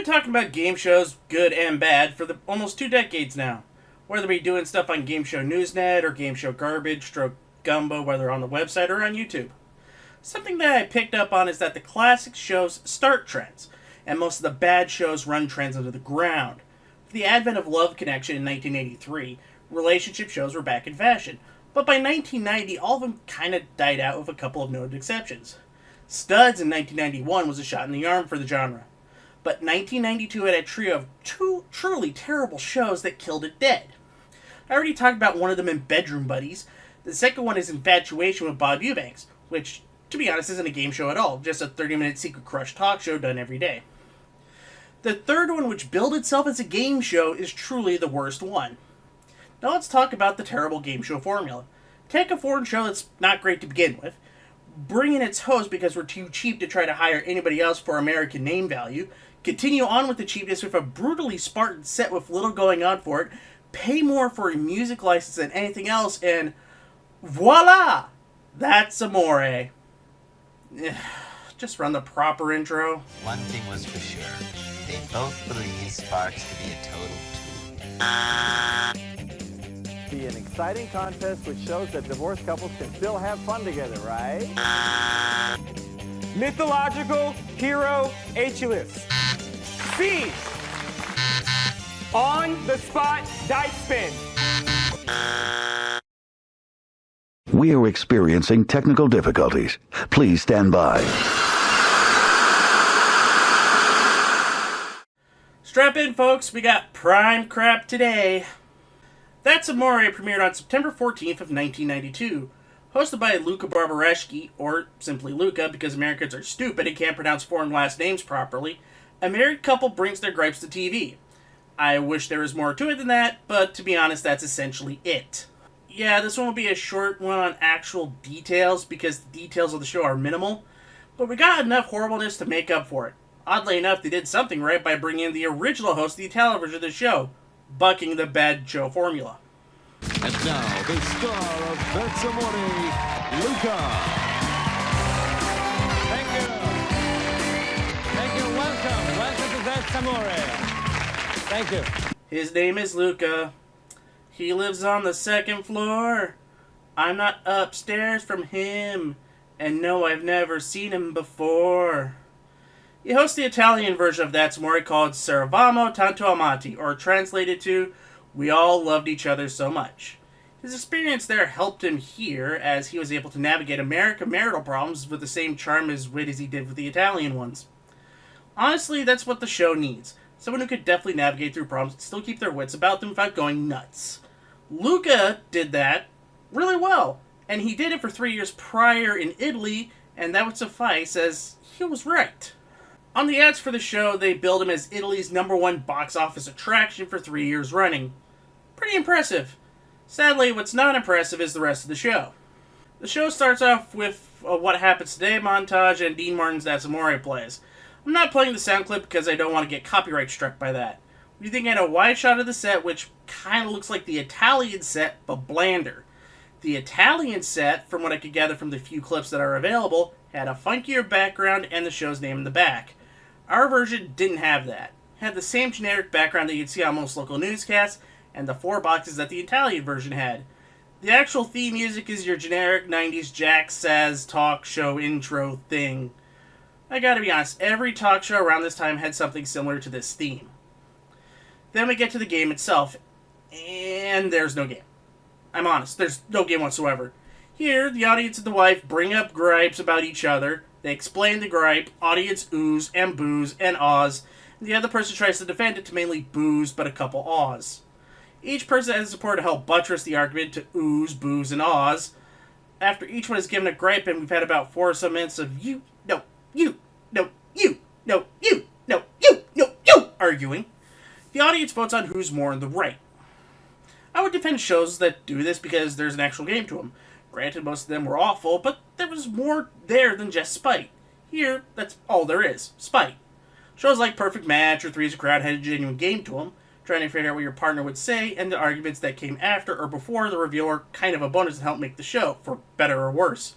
been talking about game shows, good and bad, for almost 2 decades now. Whether we doing stuff on Game Show Newsnet or Game Show Garbage, stroke Gumbo, whether on the website or on YouTube. Something that I picked up on is that the classic shows start trends, and most of the bad shows run trends into the ground. With the advent of Love Connection in 1983, relationship shows were back in fashion, but by 1990 all of them kind of died out with a couple of noted exceptions. Studs in 1991 was a shot in the arm for the genre, but 1992 had a trio of two truly terrible shows that killed it dead. I already talked about one of them in Bedroom Buddies. The second one is Infatuation with Bob Eubanks, which, to be honest, isn't a game show at all, just a 30-minute secret crush talk show done every day. The third one, which billed itself as a game show, is truly the worst one. Now let's talk about the terrible game show formula. Take a foreign show that's not great to begin with, bring in its host because we're too cheap to try to hire anybody else for American name value, continue on with the cheapness with a brutally Spartan set with little going on for it, pay more for a music license than anything else, and voila! That's Amore. Just run the proper intro. One thing was for sure. They both believe Sparks to be a total two. Be an exciting contest which shows that divorced couples can still have fun together, right? Mythological hero H-list. C. On the spot dice spin. We are experiencing technical difficulties. Please stand by. Strap in, folks. We got prime crap today. That's Amore premiered on September 14th of 1992. Hosted by Luca Barbareschi, or simply Luca because Americans are stupid and can't pronounce foreign last names properly, a married couple brings their gripes to TV. I wish there was more to it than that, but to be honest, that's essentially it. Yeah, this one will be a short one on actual details because the details of the show are minimal, but we got enough horribleness to make up for it. Oddly enough, they did something right by bringing in the original host of the Italian version of the show, bucking the bad show formula. And now, the star of That's Amore, Luca. Thank you. Thank you. Welcome. Welcome to That's Amore. Thank you. His name is Luca. He lives on the second floor. I'm not upstairs from him. And no, I've never seen him before. He hosts the Italian version of That's Amore called C'eravamo tanto amati, or translated to, We all loved each other so much. His experience there helped him here, as he was able to navigate American marital problems with the same charm as wit as he did with the Italian ones. Honestly, that's what the show needs. Someone who could definitely navigate through problems and still keep their wits about them without going nuts. Luca did that really well, and he did it for 3 years prior in Italy, and that would suffice as he was right. On the ads for the show, they billed him as Italy's #1 box office attraction for 3 years running. Pretty impressive. Sadly, what's not impressive is the rest of the show. The show starts off with a What Happens Today montage and Dean Martin's That's Amore plays. I'm not playing the sound clip because I don't want to get copyright struck by that. We think I had a wide shot of the set which kind of looks like the Italian set, but blander. The Italian set, from what I could gather from the few clips that are available, had a funkier background and the show's name in the back. Our version didn't have that. It had the same generic background that you'd see on most local newscasts, and the 4 boxes that the Italian version had. The actual theme music is your generic 90s Jack Says talk show intro thing. I gotta be honest, every talk show around this time had something similar to this theme. Then we get to the game itself, and there's no game. I'm honest, there's no game whatsoever. Here, the audience and the wife bring up gripes about each other, they explain the gripe, audience oohs and boos and ahs, and the other person tries to defend it to mainly boos but a couple ahs. Each person has support to help buttress the argument to oohs, boos, and ahs. After each one is given a gripe, and we've had about 4 or so minutes of you, no, you, no, you, no, you, no, you, no, you, arguing, the audience votes on who's more in the right. I would defend shows that do this because there's an actual game to them. Granted, most of them were awful, but there was more there than just spite. Here, that's all there is, spite. Shows like Perfect Match or Three's a Crowd had a genuine game to them, trying to figure out what your partner would say, and the arguments that came after or before the reveal are kind of a bonus to help make the show, for better or worse.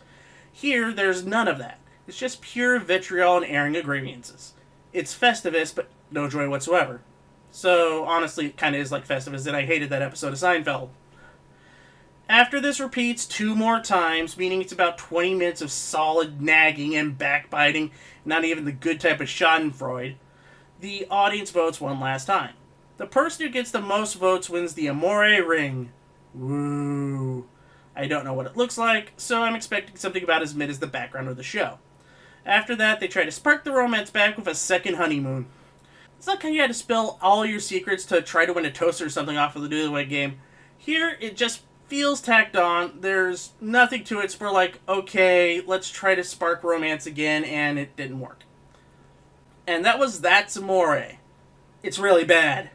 Here, there's none of that. It's just pure vitriol and airing of grievances. It's Festivus, but no joy whatsoever. So, honestly, it kind of is like Festivus, and I hated that episode of Seinfeld. After this repeats 2 more times, meaning it's about 20 minutes of solid nagging and backbiting, not even the good type of schadenfreude, the audience votes one last time. The person who gets the most votes wins the Amore ring. Woo. I don't know what it looks like, so I'm expecting something about as mid as the background of the show. After that, they try to spark the romance back with a second honeymoon. It's like how you had to spill all your secrets to try to win a toaster or something off of the Newlywed Game. Here, it just feels tacked on. There's nothing to it. It's more like, okay, let's try to spark romance again, and it didn't work. And that was That's Amore. It's really bad.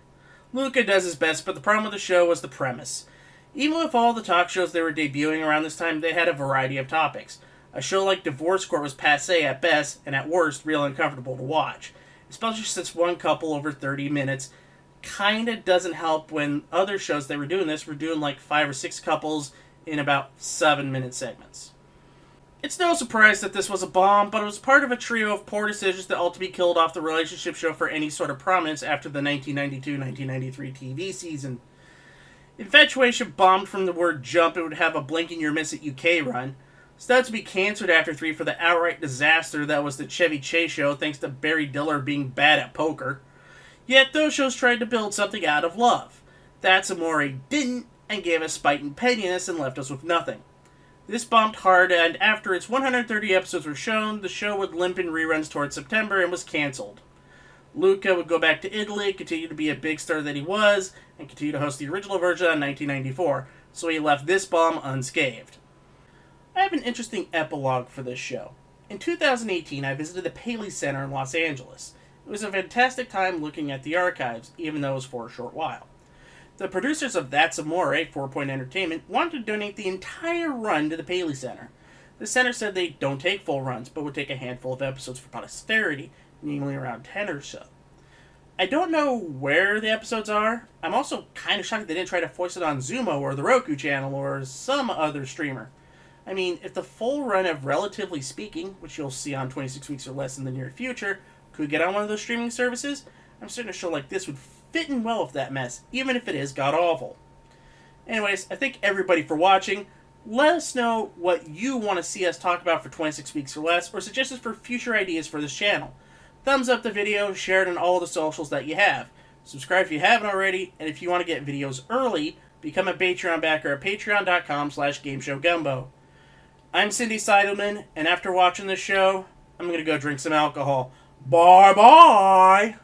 Luca does his best, but the problem with the show was the premise. Even with all the talk shows they were debuting around this time, they had a variety of topics. A show like Divorce Court was passé at best, and at worst, real uncomfortable to watch. Especially since one couple over 30 minutes kinda doesn't help when other shows that were doing this were doing like 5 or 6 couples in about 7-minute segments. It's no surprise that this was a bomb, but it was part of a trio of poor decisions that ultimately killed off the relationship show for any sort of prominence after the 1992-1993 TV season. Infatuation bombed from the word jump. It would have a blinking you're miss at UK run. Studs to be cancelled after 3 for the outright disaster that was the Chevy Chase show thanks to Barry Diller being bad at poker. Yet those shows tried to build something out of love. That's Amore didn't, and gave us spite and pettiness and left us with nothing. This bombed hard, and after its 130 episodes were shown, the show would limp in reruns towards September and was cancelled. Luca would go back to Italy, continue to be a big star that he was, and continue to host the original version in 1994, so he left this bomb unscathed. I have an interesting epilogue for this show. In 2018, I visited the Paley Center in Los Angeles. It was a fantastic time looking at the archives, even though it was for a short while. The producers of That's Amore, 4 Point Entertainment, wanted to donate the entire run to the Paley Center. The center said they don't take full runs, but would take a handful of episodes for posterity, namely around 10 or so. I don't know where the episodes are. I'm also kind of shocked they didn't try to force it on Zumo or the Roku channel or some other streamer. I mean, if the full run of Relatively Speaking, which you'll see on 26 Weeks or Less in the near future, could get on one of those streaming services, I'm certain a show like this would fit in well with that mess, even if it is god-awful. Anyways, I thank everybody for watching. Let us know what you want to see us talk about for 26 Weeks or Less, or suggestions for future ideas for this channel. Thumbs up the video, share it on all the socials that you have. Subscribe if you haven't already, and if you want to get videos early, become a Patreon backer at patreon.com/GameShowGumbo. I'm Cindy Seidelman, and after watching this show, I'm going to go drink some alcohol. Bye-bye!